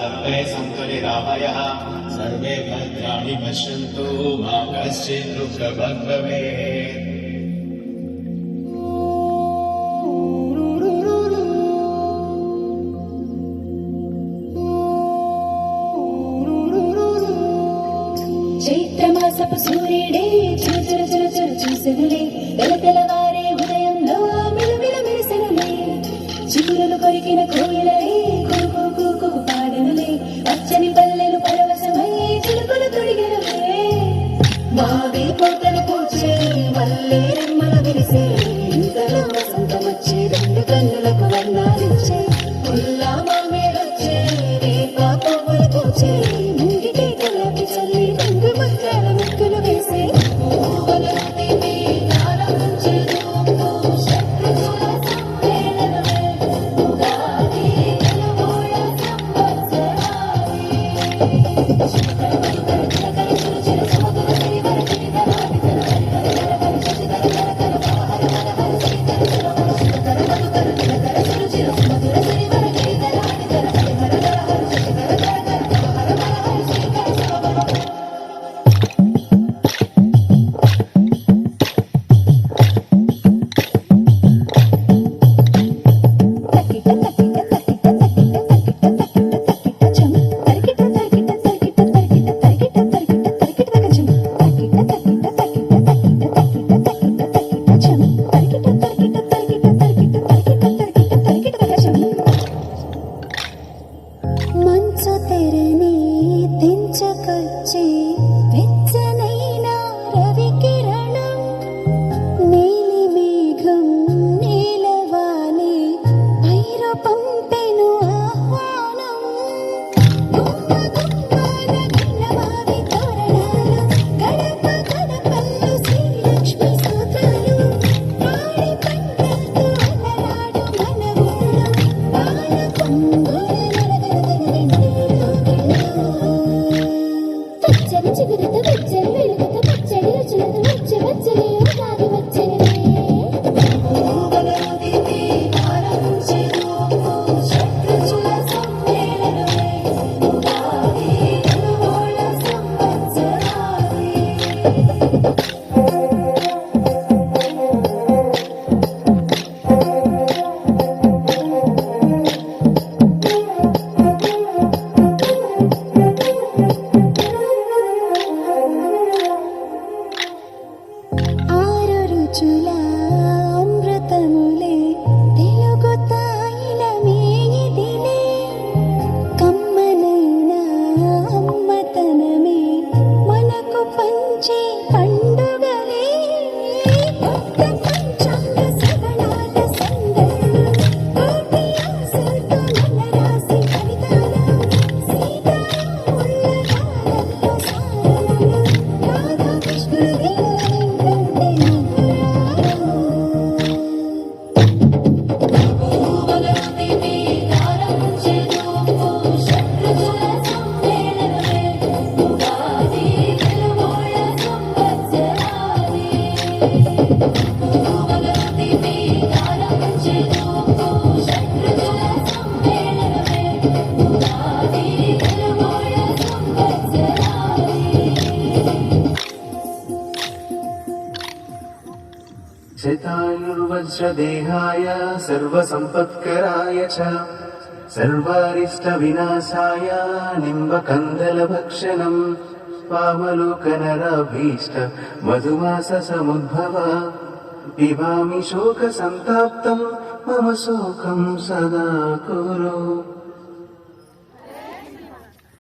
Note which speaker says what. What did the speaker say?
Speaker 1: सर्वे सन्तु निरामयः सर्वे भद्राणि पश्यन्तु मा कश्चित् दुःखभाग् भवेत्।
Speaker 2: చైత్రమాసపు సూర్యుడే చురు చురు చురు చురు చూసెనులే తెల్లవారే ఉదయంలో మిలమిల మెరిసెనులే చిగురులు కొరికిన కోయిలై కుకు కుకు పాడెనులే పచ్చని పల్లెలు పరవశమై చిలుకలు తొడిగెనులే మావి పోతలు పూచే మల్లె రెమ్మల విరిసే ఇంతలో వసంతం వచ్చే రెండు కన్నులకు వర్ణాలిచ్చే పుల్లా మామేడొచ్చే రేపా పువ్వులు పూచే ముంగిటే గులాబీ చల్లి రంగు ముత్యాల ముగ్గులు వేసే పువ్వులన్నీ ప్రారంభించేదు శత్రుజుల సమ్మేళనమే ఉగాది తెలుగోళ్ళ సంవత్సరాది మంచు తెరని తెంచుకొచ్చి వెచ్చనైన రవి కిరణం నీలి మేఘం నీలవాలి పైరు పంపెను ఆహ్వానం గుమ్మ గుమ్మాల గిన్నవావి తోరణాలు గడప గడపల్లో శ్రీలక్ష్మి స్తోత్రాలు పాడి పంటలతో అలరాడు మన ఊళ్ళో పాల పొంగుల పచ్చని చిగురుతో పచ్చని వెలుగుతో పచ్చడి రుచులతో వచ్చి వచ్చని ఉగాది వచ్చనిలే పువ్వులన్నీ ప్రారంభించెను శత్రుజుల సమ్మేళనమే ఉగాది తెలుగోళ్ళ సంవత్సరాది రుచుల అమృతములే తెలుగు తాయిలమే ఇదిలే కమ్మనైన అమ్మతనమే మనకు పంచే పండుగలే కొత్త పంచాంగ శ్రవణాల సందళ్ళు కోటి ఆశలతో నన్నరాసి కవితలు సీతారాముల కాలంలో సారలు రాధాకృష్ణుడి
Speaker 1: शतायुर्वज्रदेहाय सर्वसम्पत्कराय च सर्वारिष्टविनाशाय निम्बकन्दलभक्षणम् वामलोकनराभीष्ट मधुमाससमुद्भव पिबामि शोकसन्ताप्तं मम शोकं सदा कुरु।